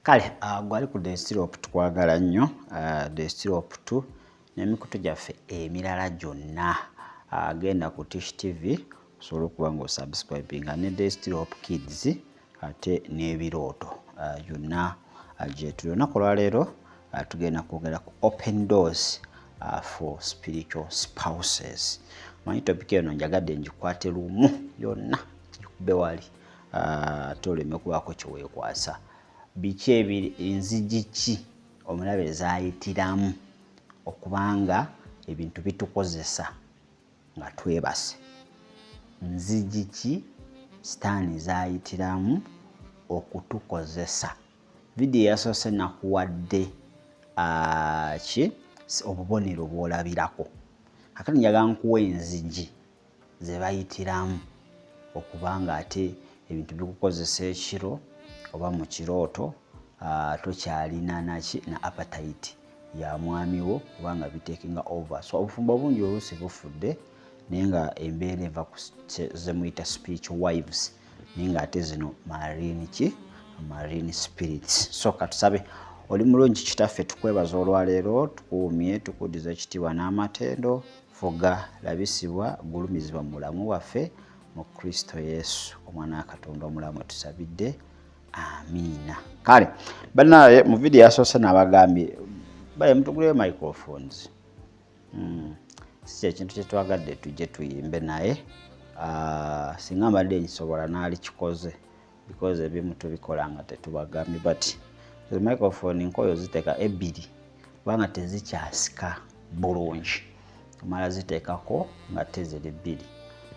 Kale gwali ku Desktop tukwagala nnyo Desktop 2 n'emikutu gyaffe emirala gyonna agenda ku Tish TV osobola okuba ng'osubscribinga ne Desktop Kids ate n'ebirooto byonna gye tuli. Olunaku olwaleero tugenda kwogera ku open doors for spiritual spouses. Manyi topic eno njagadde ngikwate lumu yonna gikube wali ate oleme kubaako kyeweekwasa. Biki ebiri enzigi ki omulabe zaayitiramu okubanga ebintu bitukozesa nga twebase? Nzigi ki sitaani zaayitiramu okutukozesa? Vidiyo yasoose nakuwadde ki obubonero bw'olabirako. Kakati njagala nkuwa enzigi ze bayitiramu okubanga ate ebintu bikukozesa ekiro oba mu kirooto tokyalina na appetite ya mwami wo kubanga bitakinga over. So obufumbo bungi oluusi bufudde naye nga embeera eva ze muyita spiritual wives naye nga ate zino marine spirits. So katusabe. Oli mulungi kitaffe, tukwebaza olwaleero, tukuumye, tukuddiza ekitiibwa n'amatendo, fuga labisibwa gulumizibwa mu bulamu bwaffe mu Kristo Yesu omwana wa Katonda omulamu tusabidde. Amiina. Kale banaye mu video yasoose nabagambye bale mutuguleyo microphones. Si ekintu kye twagadde tujje tuyimbe naye singa mbadde nsobola naali kikoze because ebimu tubikola nga tetubagambye but the microphone nkoyo ziteeka ebbiri kubanga tezikyasika bulungi omala ziteekako nga teziri bbiri.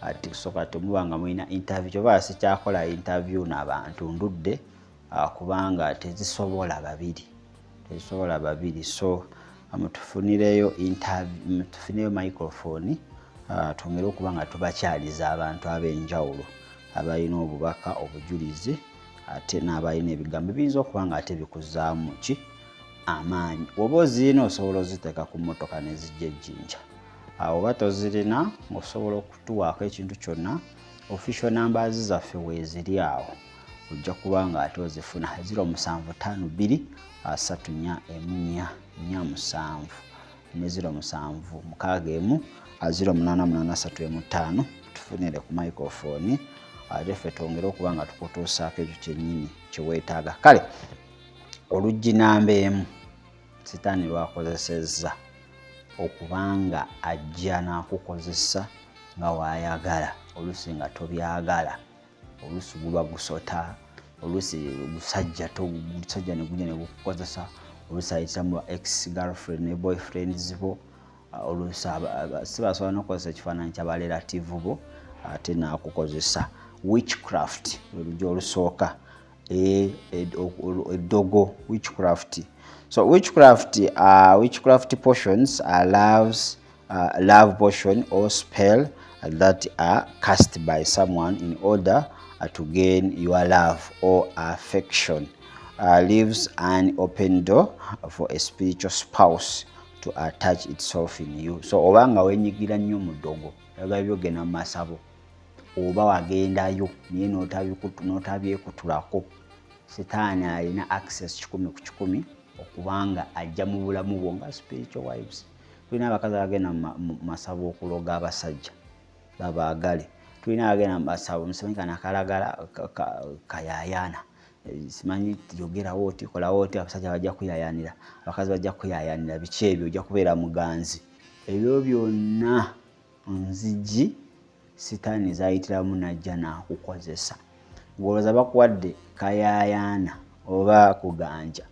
Ati kusooka temubanga mulina interview kyoba sikyakola interview n'abantu ndudde kubanga tezisobola babiri. So mutufunireyo microphone twongere okuba nga tubakyaliza abantu ab'enjawulo abalina obubaka obujulizi ate n'abalina ebigambo biyinza okuba nga ate bikuzaamu ki amaanyi. Oba ozirina osobola oziteeka ku mmotoka ne zijja ejjinja. Oba tozirina osobola okutuwaako ekintu kyonna. Official numbers zaffe weeziri awo ojja kuba nga ate ozifuna 0752 341 447 ne 0761 088315 tufunire ku microphone ate ffe twongere okuba nga tukutuusaako ekyo kyennyini kyeweetaaga. Kale oluggi namba emu sitaani lwakozesezza okubanga ajja n'akukozesa nga waayagala, oluusi nga tobyagala, oluusi guba gusota, oluusi musajja ne gujja ne gukukozesa, oluusi ayitamu ex girlfriend ne boyfriends bo, oluusi sibasobola n'okukozesa ekifaananyi ky'abarelative bo ate n'akukozesa. Witchcraft oluggi olusooka, eddogo witchcraft. So witchcraft potions are love potion or spell that are cast by someone in order to gain your love or affection. Leaves an open door for a spiritual spouse to attach itself in you. So obanga wenyigira nnyo mu ddogo oyagala byogenda mu masabo oba wagendayo naye n'otabyekutulako, sitaani alina access 100 okubanga ajja mu bulamu bwo nga spiritual wives. Tulina abakazi abagenda mu masabo okuloga abasajja babaagale. Tulina abagenda mu masabo omusimanyi kanakalagala kayayaana, simanyi yogerawo oti kolawo oti, abasajja bajja kuyayaanira, abakazi bajja kuyayaanira. Biki ebyo? Ojja kubeera muganzi. Ebyo byonna nzigi sitaani zaayitiramu najja n'akukozesa. Ng'olowooza bakuwadde kayayaana oba kuganja,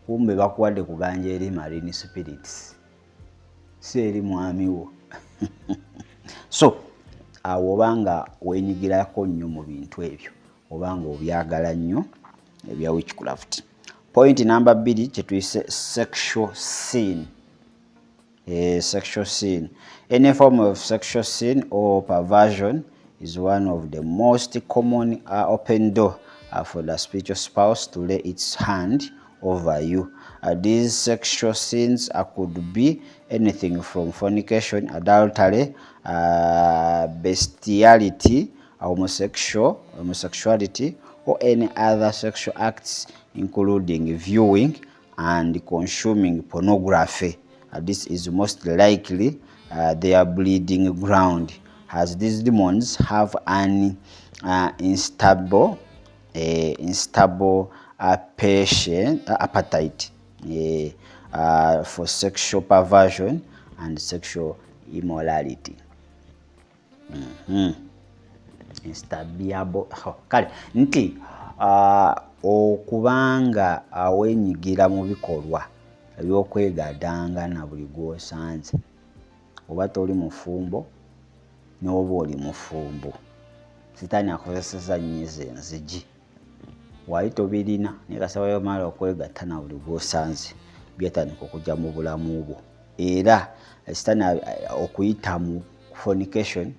kumbe bakuwadde kuganja eri marine spirits, si eri mwami wo. So awo obanga wenyigirako nnyo mu bintu ebyo obanga obyagala nnyo ebya witchcraft. Point number 2 kyetuyise sexual sin. Sexual sin. Any form of sexual sin or perversion is one of the most common open door for the spiritual spouse to lay its hand over you. These sexual sins could be anything from fornication, adultery, bestiality, homosexuality, or any other sexual acts including viewing and consuming pornography. This is most likely their breeding ground, as these demons have an instable appetite for sexual perversion and sexual immorality. Instable kale nti okubanga awenyigira mu bikolwa ebyokwegadanga na buli gwosanze, oba toli mufumbo n'oba oli mufumbo, sitaani akozeseza nnyiza enzigi. Wali tobirina naye kasaba yomala okwegatta na buli gwosanze, byetandika okujja mu bulamu bwo. Era sitaani okuyita mu fornication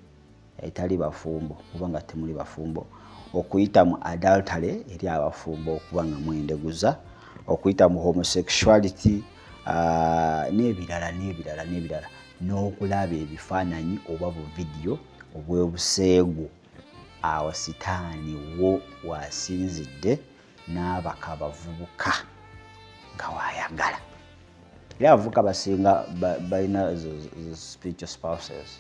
etali bafumbo kubanga temuli bafumbo, okuyita mu adultery eri abafumbo okubanga mwendeguza, okuyita mu homosexuality n'ebirala n'ebirala n'ebirala, n'okulaba ebifaananyi oba bu video obw'obuseegu. Awo sitaani wo wasinzidde n'abaka abavubuka nga waayagala. Era abavubuka basinga balina spiritual spouses.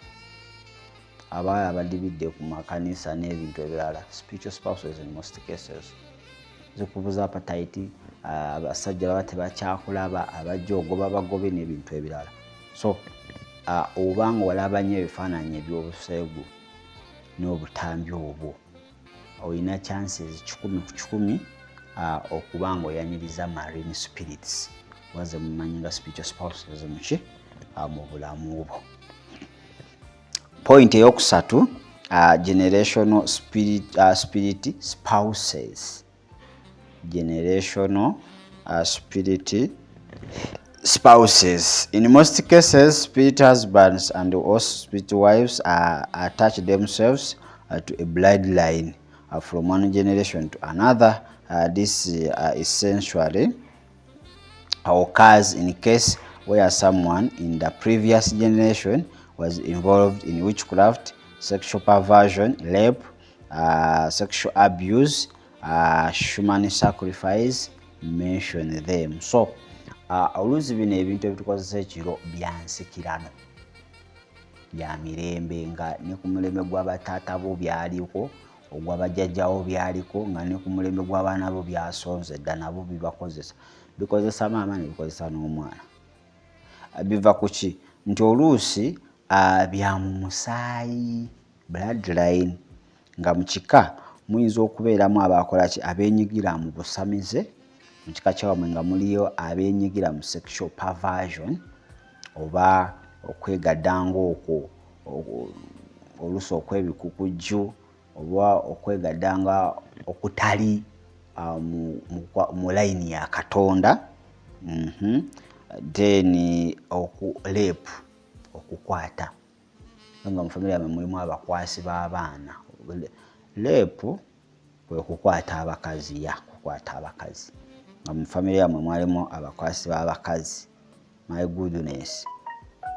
Abawala abadibidde ku makanisa n'ebintu ebirala, spiritual spouses in most cases. Zikubuza appetite, abasajja baba tebakyakulaba, abajja ogoba bagobe n'ebintu ebirala. So obanga walaba nnyo ebifaananyi eby'obuseegu n'obutambi obwo, olina chances 10 okuba ng'oyaniriza marine spirits, waze mumanyi nga spiritual spouses muki mu bulamu bwo. Point eyokusatu, generational spirit spouses. Generational spirit spouses. In most cases, spirit husbands and also spirit wives attach themselves to a bloodline from one generation to another. This essentially occurs in case where someone in the previous generation was involved in witchcraft, sexual perversion, rape, sexual abuse, human sacrifice, mention them. So, oluusi bino ebintu ebitukozesa ekiro bya nsikirano, bya mirembe, nga ne ku mulembe gw'abataata bo byaliko, ogw'abajjajjawo byaliko, nga ne ku mulembe gw'abaana bo byasonze dda nabo bibakozesa. Bikozesa maama ne bikozesa n'omwana. Biva ku ki? Nti oluusi bya mu musaayi, bloodline, nga mu kika muyinza okubeeramu abakola ki, abeenyigira mu busamize, mu kika kyawamwe nga muliyo abeenyigira mu sexual perversion oba okwegaddanga okwo oluusi okw'ebikukujju oba okwegaddanga okutali mu layini ya Katonda. Then rape, okukwata, nga mu family yamwe mulimu abakwasi b'abaana. Rape kwe kukwata abakazi, kukwata abakazi. Nga mu family yamwe mwalimu abakwasi b'abakazi. My goodness,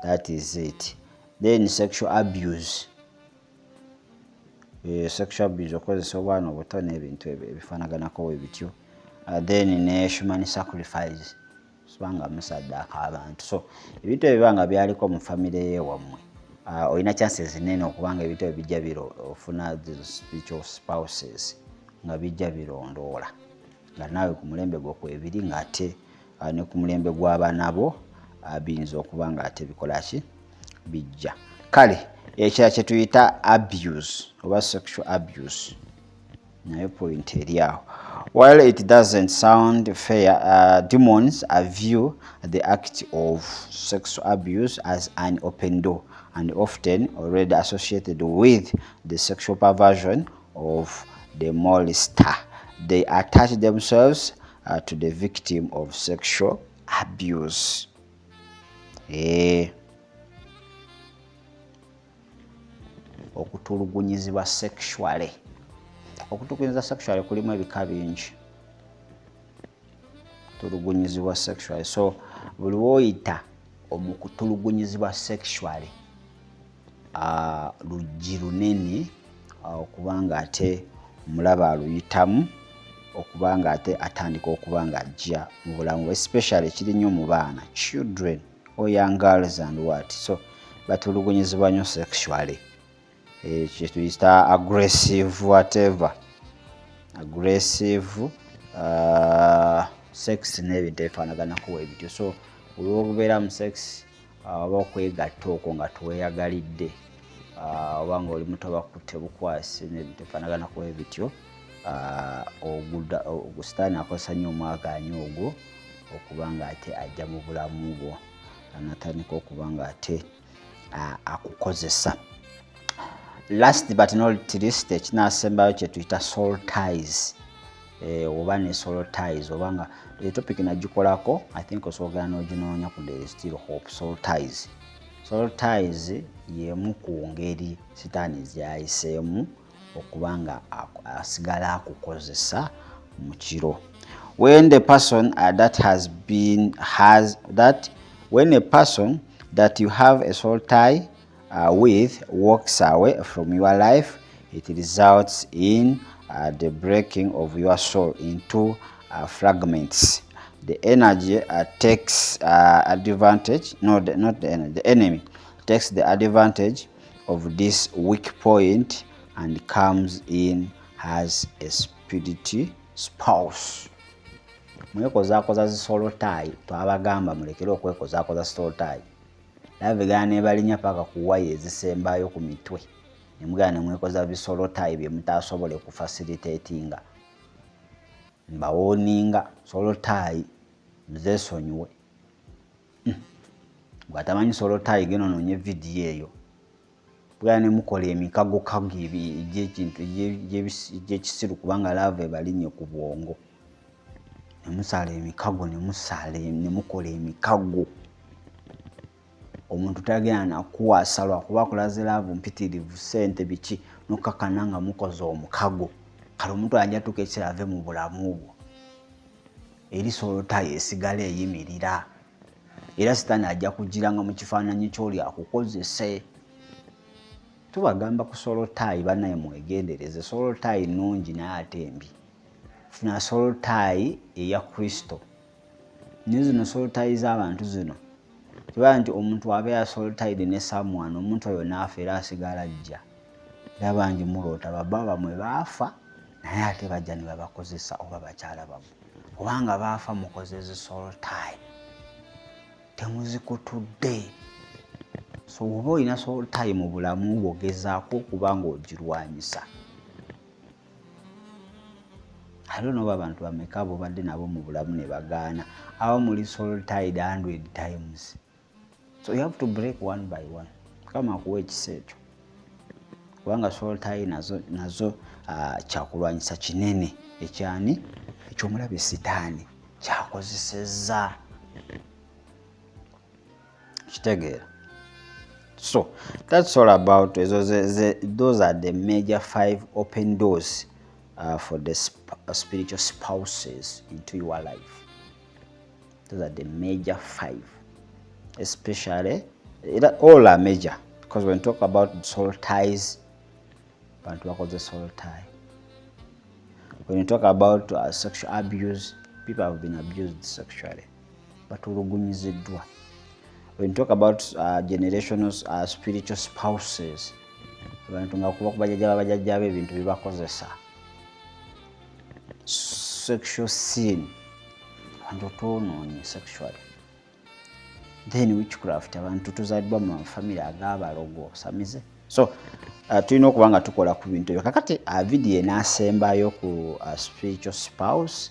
that is it. Then sexual abuse. Sexual abuse okozesa obwana obuto n'ebintu ebifaanaganako bwe bityo. Then ne human sacrifice, kubanga musaddaaka abantu. So ebintu ebibanga byaliko mu family y'ewammwe, olina chances nene okubanga ebintu ebijja ofuna spiritual spouses nga bijja birondoola, nga naawe ku mulembe gwo kwebiri ng'ate ne ku mulembe gw'abaana bo biyinza okuba ng'ate bikola ki, bijja. Kale ekira kye tuyita abuse oba sexual abuse, nayo point eri awo. While it doesn't sound fair, demons view the act of sexual abuse as an open door and often already associated with the sexual perversion of the molester. They attach themselves to the victim of sexual abuse. Okutulugunyizibwa sexually. Okutulugunyizibwa sexually kulimu ebika bingi. Okutulugunyizibwa sexually. So buli woyita omukutulugunyizibwa sexually, luggi lunene okubanga ate mulaba aluyitamu okubanga ate atandika okubanga ajja mu bulamu, especially kiri nnyo mu baana, children or young girls and what, so batulugunyizibwa nnyo sexually, kyetuyita aggressive whatever, aggressive sex n'ebintu ebifaanaganako bwebityo. So olw'okubeera mu sex oba okwegatta okwo nga teweeyagalidde, oba ng'oli muto bakutte bukwasi n'ebintu ebifaanaganako bwebityo, Sitaani akozesa nnyo omwagaanyi ogwo okubanga ate ajja mu bulamu bwo, anatandika okubanga ate akukozesa. Last but not least, ekinaasembayo kye tuyita soul ties, oba ne soul ties, obanga topic nagikolako, I think osobola n'oginoonya ku There is Still Hope. Soul ties, soul ties y'emu ku ngeri Sitaani zyayiseemu okubanga asigala akukozesa mu kiro. When a person that you have a soul tie with walks away from your life, it results in the breaking of your soul into fragments. The energy takes advantage, the enemy takes the advantage of this weak point and comes in as a spirit spouse. Mwekozaakoza zi soul tie, twabagamba mulekere okwekozaakoza soul tie. Labegana ne balinya paka ku waya ezisembayo ku mitwe. Ne mugana mwekoza bi soul tie bye mutasobole ku facilitatinga. Mbawoninga soul tie mzesonyiwe. Bwatamanyi soul tie geno nonye video eyo. Bwana mukola emikago kago eby'ekintu eby'ekisiru kubanga lava ebalinye ku bwongo. Nemusala emikago ne mukola emikago. Omuntu tagenda nakuwasa lwakuba kulaze lava mpitirivu ssente biki nokakana nga mukoze omukago. Kale omuntu ajja tuka ekira ave mu bulamu bwo. Eri soul tie esigala eyimirira. Era Sitaani ajja kugiranga mu kifaananyi ky'oli akukozese. Tubagamba ku soul tie banaye mwegendereze. Soul tie nnungi naye ate mbi. Funa soul tie eya Kristo. Zino soul tie z'abantu zino. Kiba nti omuntu abeera soul tied ne someone, omuntu oyo n'afa era asigala ajja. Era bangi muloota baba bamwe baafa naye ate bajja ne babakozesa oba bakyala bamwe. Kubanga baafa mukozezi soul tie. Temuzikutudde. So oba olina soul tie mu bulamu bwo gezaako okubanga ogirwanyisa. I don't know abantu bameka abo badde nabo mu bulamu ne bagaana. Abo muli soul tied 100 times. So you have to break one by one. Kama kuwa ekiseekyo. Kubanga soul tie nazo kyakulwanyisa kinene ekyani ekyomulabe Sitaani kyakozesezza. Kitegeera. So that's all about those are the major 5 open doors for the spiritual spouses into your life. Those are the major 5. Especially, all are major, because when we talk about soul ties, we talk about the soul tie. When we talk about sexual abuse, people have been abused sexually. But when we talk about generational spiritual spouses, sexual sin, sexually. Then witchcraft, abantu tuzaddwa mu family ag'abalogo samize. So tulina okubanga tukola ku bintu ebyo. Kakati video enaasembayo ku spiritual spouse,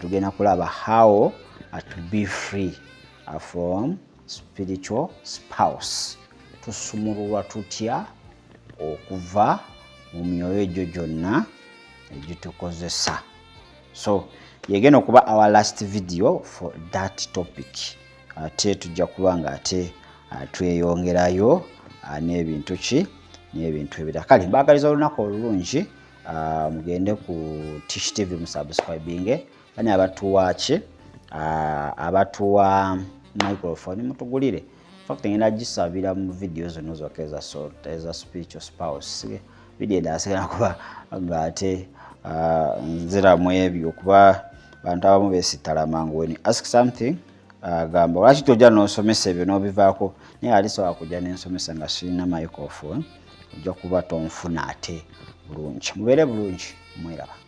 tugenda kulaba how to be free from spiritual spouse. Tusumululwa tutya okuva mu myoyo egyo gyonna egitukozesa. So yegenda okuba our last video for that topic. Ate tujja kubanga ate tweyongerayo n'ebintu ebirala. Kale mbagaliza olunaku olulungi, mugende ku Tish TV musubscribinge. Bani abatuwa microphone mutugulire. Fact ngenda gisabira mu video zino zokeza eza spiritual spouse. Video ndasigala kuba nga ate nzira mu ebyo kuba abantu abamu beesittala mangu. When you ask something gamba lwaki tojja n'osomesa ebyo n'obivaako, naye alisobola kujja n'ensomesa nga sirina microphone, ojja kuba tonfuna ate bulungi. Mubeere bulungi, mweraba.